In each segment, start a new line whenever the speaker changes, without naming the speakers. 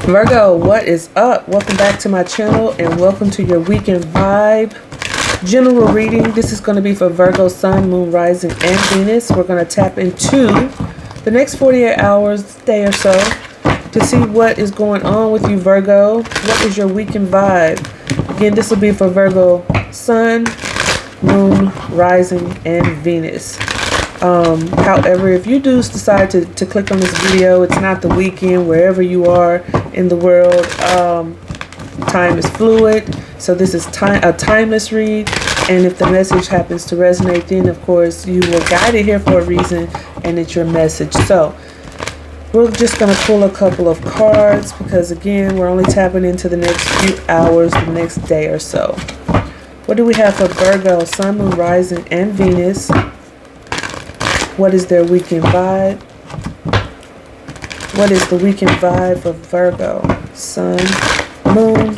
Virgo, what is up? Welcome back to my channel and welcome to your weekend vibe general reading. This is going to be for Virgo, Sun, Moon, Rising, and Venus. We're going to tap into the next 48 hours, day or so, to see what is going on with you, Virgo. What is your weekend vibe? Again, this will be for Virgo, Sun, Moon, Rising, and Venus. However, if you do decide to click on this video, it's not the weekend wherever you are in the world. Time is fluid, so this is a timeless read, and if the message happens to resonate, then of course you were guided here for a reason and it's your message. So we're just going to pull a couple of cards because again, we're only tapping into the next few hours, the next day or so. What do we have for Virgo, Sun, Moon, Rising, and Venus? What is their weekend vibe? What is the weekend vibe for Virgo, Sun, Moon,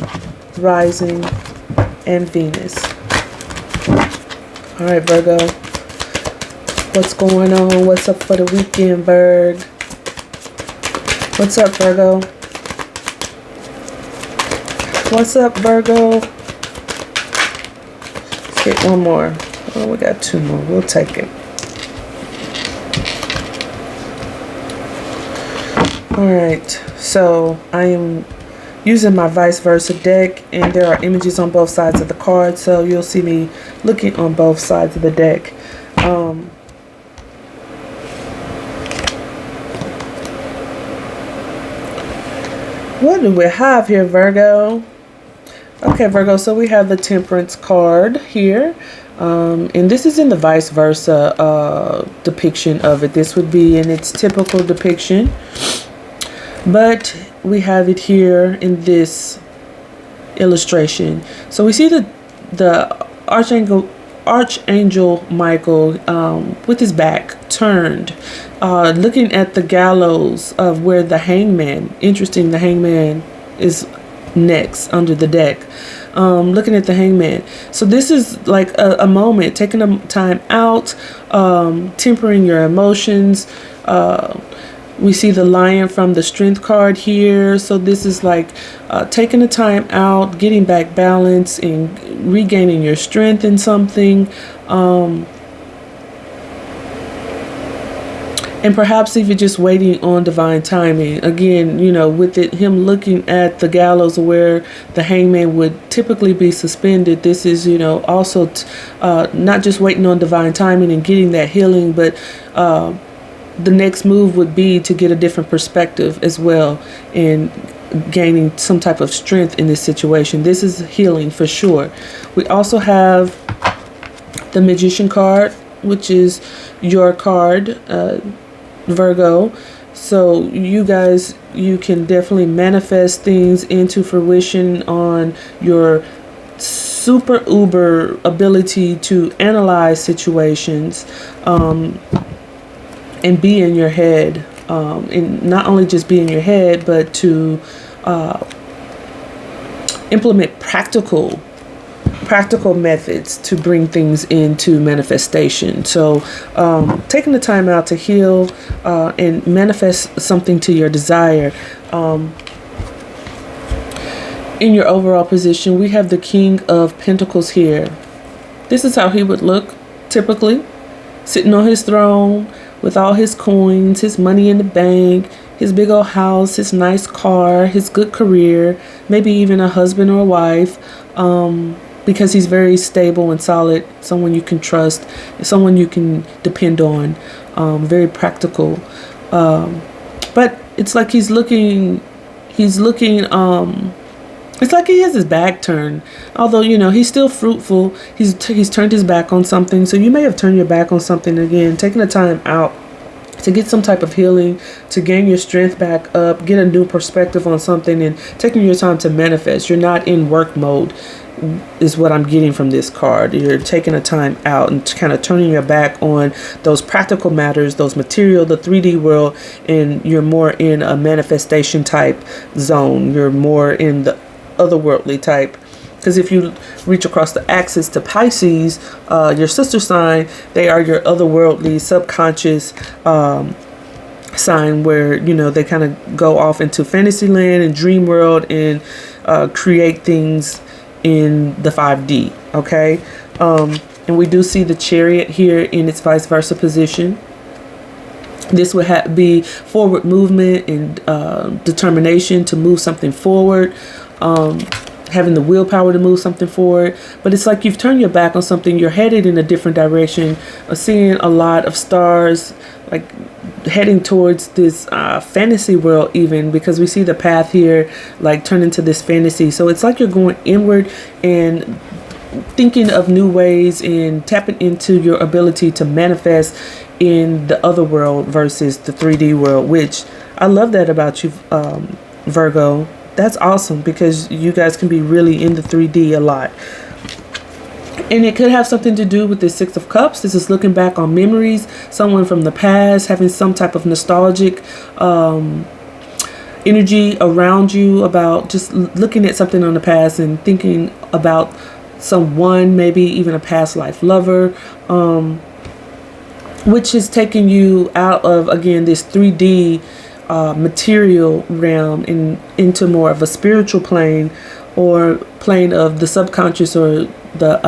Rising, and Venus? All right, Virgo. What's going on? What's up for the weekend, Virg? What's up, Virgo? What's up, Virgo? Let's get one more. Oh, we got two more. We'll take it. Alright, so I am using my ViceVersa deck, and there are images on both sides of the card, so you'll see me looking on both sides of the deck. What do we have here, Virgo? Okay, Virgo, so we have the Temperance card here. And this is in the ViceVersa depiction of it. This would be in its typical depiction. But we have it here in this illustration. So we see the Archangel Michael with his back turned, looking at the gallows of where the hangman, interesting, the hangman is next under the deck, looking at the hangman. So this is like a moment, taking a time out, tempering your emotions. We see the lion from the strength card here. So this is like taking a time out, getting back balance, and regaining your strength in something. And perhaps even just waiting on divine timing. Again, you know, with him looking at the gallows where the hangman would typically be suspended, this is, you know, also not just waiting on divine timing and getting that healing, but the next move would be to get a different perspective as well and gaining some type of strength in this situation. This is healing for sure. We also have the Magician card, which is your card, Virgo. So you guys, you can definitely manifest things into fruition on your super uber ability to analyze situations, and be in your head, and not only just be in your head, but to implement practical methods to bring things into manifestation. So taking the time out to heal and manifest something to your desire. In your overall position, we have the King of Pentacles here. This is how he would look typically, sitting on his throne with all his coins, his money in the bank, his big old house, his nice car, his good career, maybe even a husband or a wife, because he's very stable and solid, someone you can trust, someone you can depend on, very practical. But it's like he's looking, it's like he has his back turned, although, you know, he's still fruitful. He's turned his back on something. So you may have turned your back on something again, taking the time out to get some type of healing, to gain your strength back up, get a new perspective on something, and taking your time to manifest. You're not in work mode is what I'm getting from this card. You're taking a time out and kind of turning your back on those practical matters, those material, the 3D world, and you're more in a manifestation type zone. You're more in the otherworldly type, because if you reach across the axis to Pisces, your sister sign, they are your otherworldly, subconscious, sign where, you know, they kind of go off into fantasy land and dream world and create things in the 5D. Okay. And we do see the Chariot here in its vice versa position. This would be forward movement and determination to move something forward, having the willpower to move something forward. But it's like you've turned your back on something. You're headed in a different direction. Seeing a lot of stars, like heading towards this fantasy world, even because we see the path here like turn into this fantasy. So it's like you're going inward and thinking of new ways and tapping into your ability to manifest in the other world versus the 3D world, which I love that about you, Virgo. That's awesome, because you guys can be really in the 3D a lot. And it could have something to do with the Six of Cups. This is looking back on memories, someone from the past, having some type of nostalgic energy around you, about just looking at something on the past and thinking about someone, maybe even a past life lover, which is taking you out of, again, this 3D material realm and into more of a spiritual plane, or plane of the subconscious, or the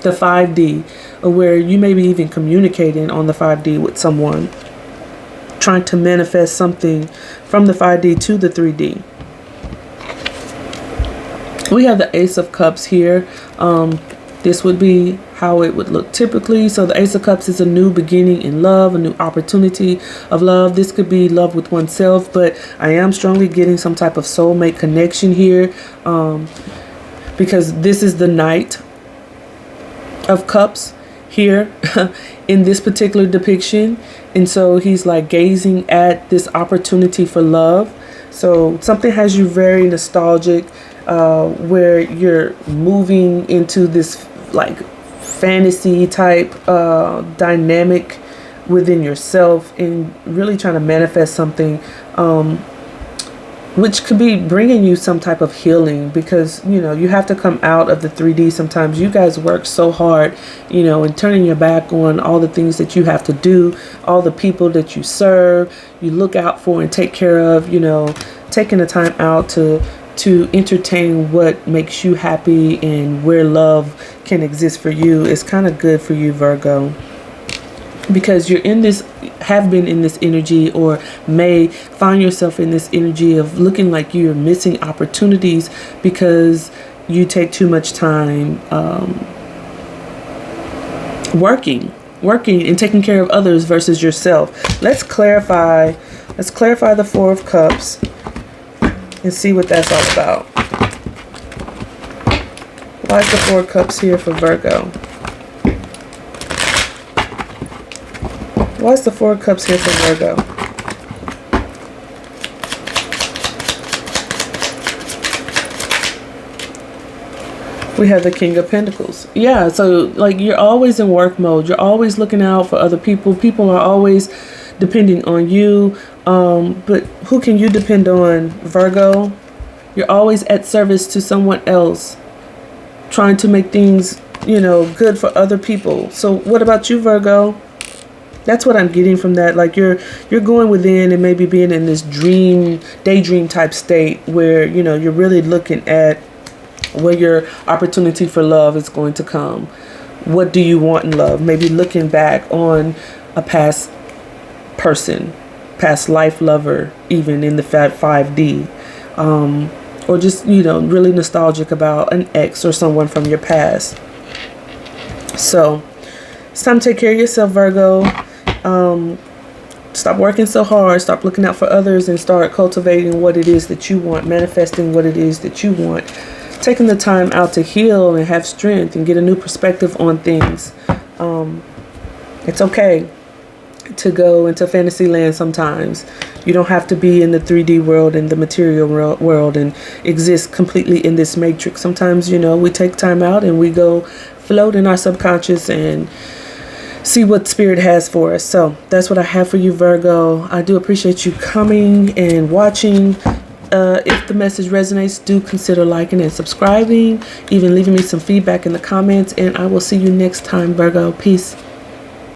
5D, where you may be even communicating on the 5D with someone, trying to manifest something from the 5D to the 3D. We have the Ace of Cups here. This would be how it would look typically. So the Ace of Cups is a new beginning in love, a new opportunity of love. This could be love with oneself, but I am strongly getting some type of soulmate connection here, because this is the Knight of Cups here in this particular depiction. And so he's like gazing at this opportunity for love. So something has you very nostalgic, where you're moving into this like fantasy type dynamic within yourself, and really trying to manifest something, which could be bringing you some type of healing, because, you know, you have to come out of the 3D sometimes. You guys work so hard, you know, and turning your back on all the things that you have to do, all the people that you serve, you look out for and take care of, you know, taking the time out to entertain what makes you happy and where love can exist for you is kind of good for you, Virgo, because you're in this, have been in this energy, or may find yourself in this energy of looking like you're missing opportunities because you take too much time working and taking care of others versus yourself. Let's clarify the Four of Cups and see what that's all about. Why is the Four of Cups here for Virgo? Why is the Four of Cups here for Virgo? We have the King of Pentacles. Yeah, so like you're always in work mode. You're always looking out for other people. People are always depending on you. But who can you depend on, Virgo? You're always at service to someone else, trying to make things, you know, good for other people. So what about you, Virgo? That's what I'm getting from that. Like you're going within and maybe being in this daydream type state where, you know, you're really looking at where your opportunity for love is going to come. What do you want in love? Maybe looking back on a past person, past life lover, even in the 5D, or just, you know, really nostalgic about an ex or someone from your past. So it's time to take care of yourself, Virgo. Stop working so hard, stop looking out for others, and start cultivating what it is that you want, manifesting what it is that you want, taking the time out to heal and have strength and get a new perspective on things. It's okay to go into fantasy land sometimes. You don't have to be in the 3D world and the material world and exist completely in this matrix. Sometimes, you know, we take time out and we go float in our subconscious and see what spirit has for us. So that's what I have for you, Virgo. I do appreciate you coming and watching. If the message resonates, do consider liking and subscribing, even leaving me some feedback in the comments, and I will see you next time, Virgo. Peace.